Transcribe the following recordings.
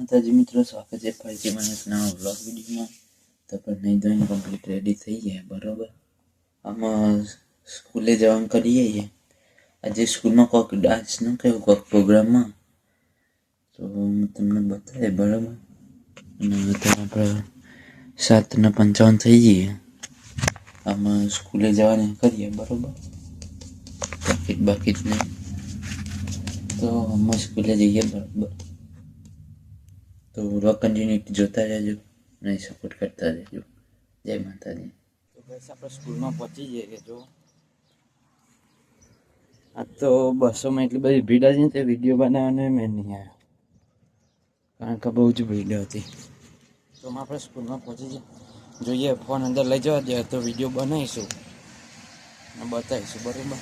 માતાજી મિત્રો, સ્વાગત છે ફરીથી મને એક નવા વ્લોગ વિડીયોમાં. તો પણ નહીં ધોઈને કમ્પ્લીટ રેડી થઈ ગયા બરાબર. આમાં સ્કૂલે જવાનું કરીએ છીએ. આજે સ્કૂલમાં કોઈક ડાન્સનું કયું કોઈક પ્રોગ્રામમાં તો હું તમને બતાવે બરાબર. અને અત્યારે આપણે 7:55 થઈ જઈએ. આમાં સ્કૂલે જવાનું કરીએ બરાબર. બાકી જ નહીં તો આમાં સ્કૂલે જઈએ બરાબર. તો વ્લોગ કન્ટિન્યુ જોતા રહેજો અને સપોર્ટ કરતા રહેજો. જય માતાજી. તો બસ આપણે સ્કૂલમાં પહોંચી જઈએ. જો આ તો બસોમાં એટલી બધી ભીડ હતી ને તે વિડીયો બનાવવાને મેં નહીં આવ્યો, કારણ કે બહુ જ ભીડ હતી. તો આપણે સ્કૂલમાં પહોંચી જઈએ. જોઈએ ફોન અંદર લઈ જવા દે તો વિડીયો બનાવીશું અને બતાવીશું બરાબર.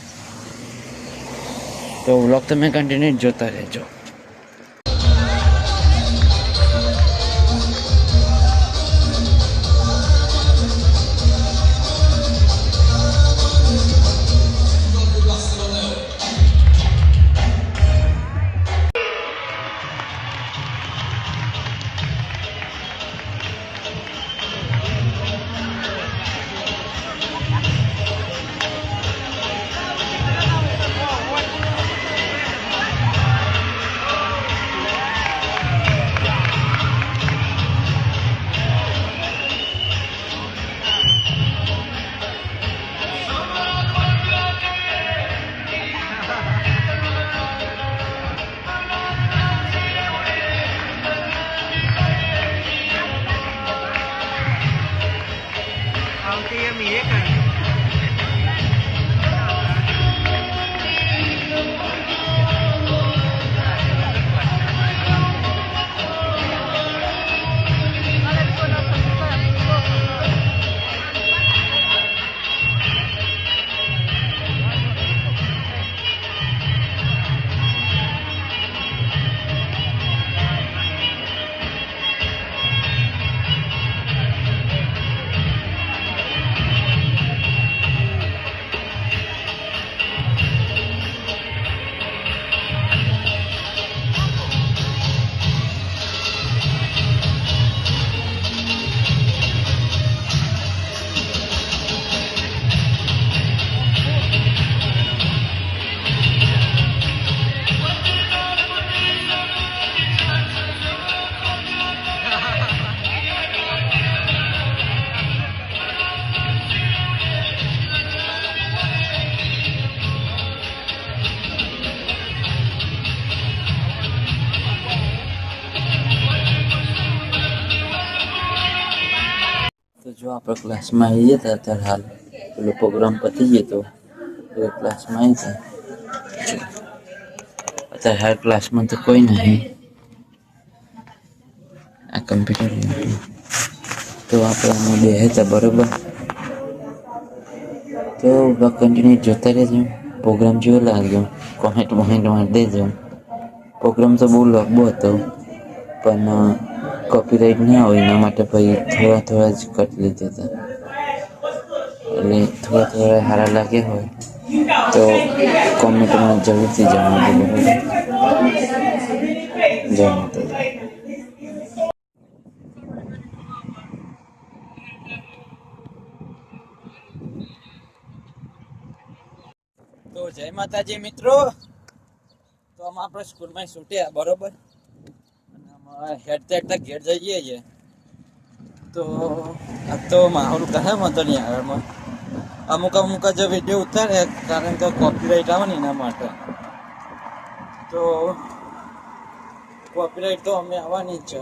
તો વ્લોગ તમે કન્ટિન્યુ જોતા રહેજો. તો જો આપણે ક્લાસમાં આવી ગયા હતા અત્યારે હાલ પેલો પ્રોગ્રામ પતી ગયો તો એ ક્લાસમાં આવી હતા. અત્યારે હાલ ક્લાસમાં તો કોઈ નહીં. આ કમ્પ્યુટર તો આપણે બે હતા બરાબર. તો કન્ટિન્યુ જોતા રહેજો. પ્રોગ્રામ જેવો લાગ્યો કોમેન્ટ મારી દેજો. પ્રોગ્રામ તો બહુ લાંબો હતો પણ કોપીરાઇટ ના હોય એના માટે ભાઈ થોડા જ કટ લીધા હતા. એટલે થોડા સારા લાગ્યા હોય તો કોમેન્ટમાં જરૂરથી જણાવજો બરાબર. જય માતાજી. તો જય માતાજી મિત્રો. તો આમાં આપણે સ્કૂલમાં છૂટ્યા બરોબર. હેડ ઘેર જઈએ છીએ. તો આ તો માહોલ કહે વાંધો નહીં આગળમાં અમુક જ વિડીયો ઉતારે કારણ કે કોપીરાઇટ આવે ને એના માટે. તો કોપીરાઇટ તો અમે આવવાની જ છે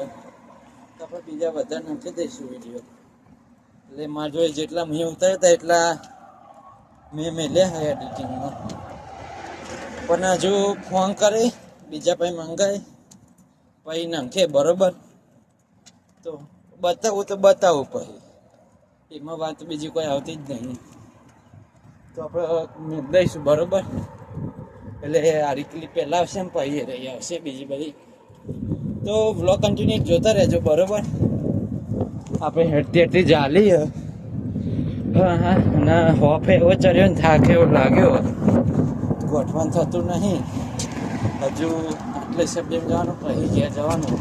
તો આપણે બીજા બધા નાખી દઈશું વિડીયો. એટલે મારા જોડે જેટલા મેં ઉતાર્યા હતા એટલા મેં મેલ્યા હોય એડિટિંગમાં. પણ હજુ ફોન કરે બીજા પછી મંગાય પછી નાખે બરોબર. તો બતાવું પછી એમાં વાત બીજી કોઈ આવતી જ નહીં. તો આપણે દઈશું બરોબર. એટલે આ રીતલી પહેલાં આવશે ને પછી રહી આવશે બીજી બધી. તો વ્લોગ કન્ટિન્યુ જોતા રહેજો બરોબર. આપણે હેઠથી ચાલી હા અને હોફે એવો ચડ્યો ને થાક એવો લાગ્યો, ગોઠવણ થતું નહીં. હજુ આટલે સબ્જેક્ટ જવાનું પછી ઘેર જવાનું.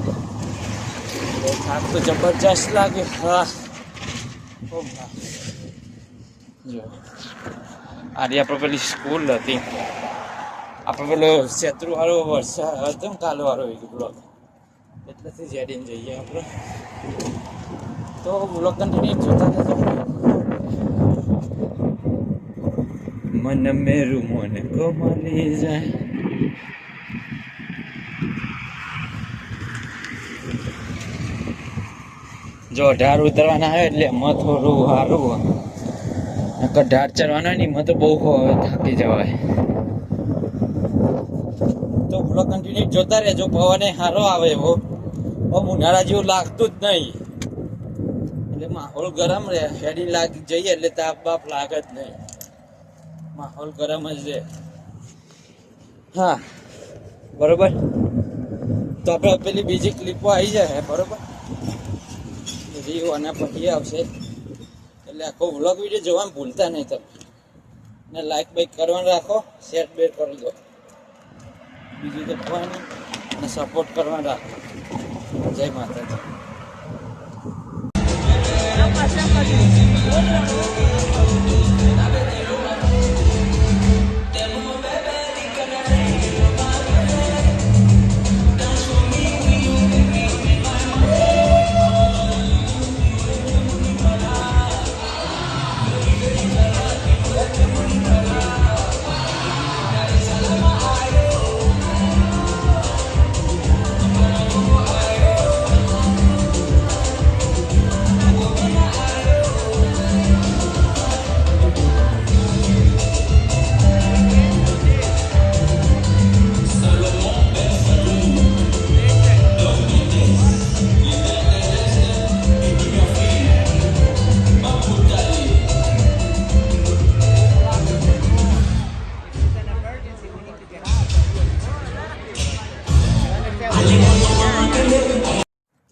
થાક તો જબરજસ્ત લાગે. હા જો આજે આપણે પેલી સ્કૂલ હતી, આપણે પેલો શેત્રુ વાળો વરસાદ હતો ને કાલ વાળો બ્લોક, એટલેથી જેડીને જઈએ આપણે. તો બ્લોક કન્ટિન્યુ જોતા જજો. મન મેરું મન કમલી જાય. જો ઢાળ ઉતરવાના આવે એટલે એમાં થોડું સારું, ઢાળ ચડવાના નહીં એમાં તો બહુ થાકી જવાય. તો બ્લોગ કન્ટિન્યુ જોતા રહેજો. પવન સારો આવે એવો, ઉનાળા જેવું લાગતું જ નહીં, એટલે માહોલ ગરમ રહે. હેડી લાગી જઈએ એટલે તાપ બાપ લાગે જ નહીં, માહોલ ગરમ જ રહે. હા બરોબર. તો આપણે પેલી બીજી ક્લિપો આવી જાય બરોબર, રીવ અને પછી આવશે, એટલે આખો વ્લોગ વિડીયો જોવાનું ભૂલતા નહીં તમે. ને લાઈક બાઈક કરવાનું રાખો, શેર બેર કરી દો, બીજું તો કોઈ નહીં. અને સપોર્ટ કરવાનું રાખો. જય માતાજી.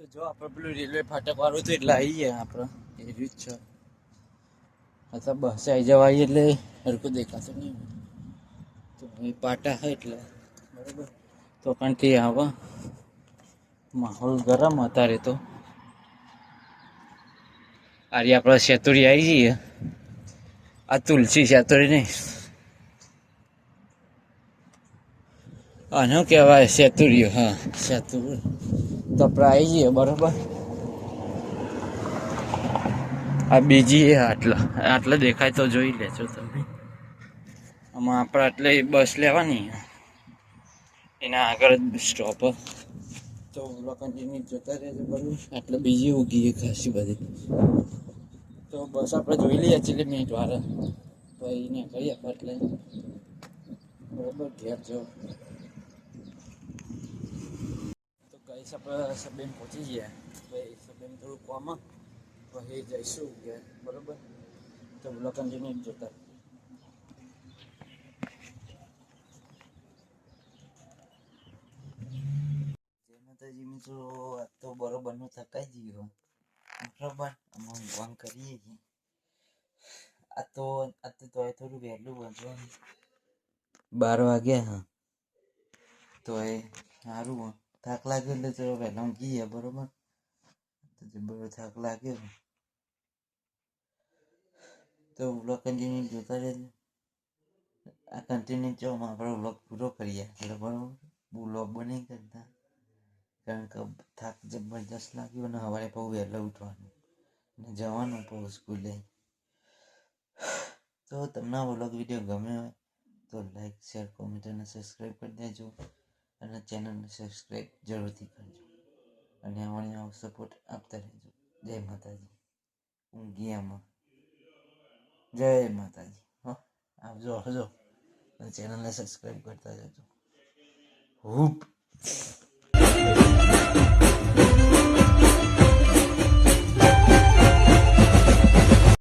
તો જો આપણે પેલું રેલવે ફાટક વાળું તો એટલે આવી ગયા આપણે, એ રીત છે. અથવા બસ આવી જવાય એટલે હરકું દેખાશે નહીં. તો એ પાટા હોય એટલે બરાબર. તો પણ તે આવે, માહોલ ગરમ અત્યારે તો. આજે આપણે શેતુરી આવી જઈએ. આ તુલસી શેતુરી નહીં, આનું કહેવાય શેતુરિયો. હા શેતુર. તો આપણે આવી જઈએ બરાબર. આ બીજી એ આટલે દેખાય તો જોઈ લેજો તમે. આમાં આપણે આટલે બસ લેવાની, એના આગળ જ સ્ટોપ. તો કન્ટિન્યુ જોતા રહેજો બરાબર. આટલે બીજી ઉગી ખાસી બધી. તો બસ આપણે જોઈ લઈએ છેલ્લી મિનિટ વાળા, તો એને કહીએ એટલે બરાબર ઘેર જો. તો ગઈ આપણે સબેન પહોંચી ગયા. ભાઈ સબેન થોડું કોમ પછી જઈશું ઘેર બરાબર. તો બ્લોગ કન્ટિન્યુ જોતા. જય માતાજી મિત્રો. આ તો બરોબરનું થકાઈ ગયું બરાબર. અમે ઊંઘવાનું કરીએ છીએ. આ તો થોડું વહેલું વાંચવાનું, 12 વાગ્યા. હા તો એ સારું, થાક લાગ્યો એટલે ચલો વહેલા ઊંઘી ગયા બરોબર. તો જબરો થાક લાગ્યો. તો વ્લોગ કન્ટિન્યુ જોતા રહેજો. આ કન્ટિન્યુ જોવામાં આપણે વ્લોગ પૂરો કરીએ એટલે બરાબર. વ્લોગ બની કરતા, કારણ કે થાક જબરજસ્ત લાગ્યો અને સવારે બહુ વહેલા ઉઠવાનું અને જવાનું બહુ સ્કૂલે. તો તમને આ વ્લોગ વિડીયો ગમે હોય તો લાઈક શેર કોમેન્ટ અને સબસ્ક્રાઈબ કરી દેજો, અને ચેનલને સબસ્ક્રાઈબ જરૂરથી કરજો, અને અમારી આવો સપોર્ટ આપતા રહેજો. જય માતાજી. ઊંઘિયામાં જય માતાજી. હા આવજો આવજો, અને ચેનલને સબસ્ક્રાઈબ કરતા જજો. હૂપ.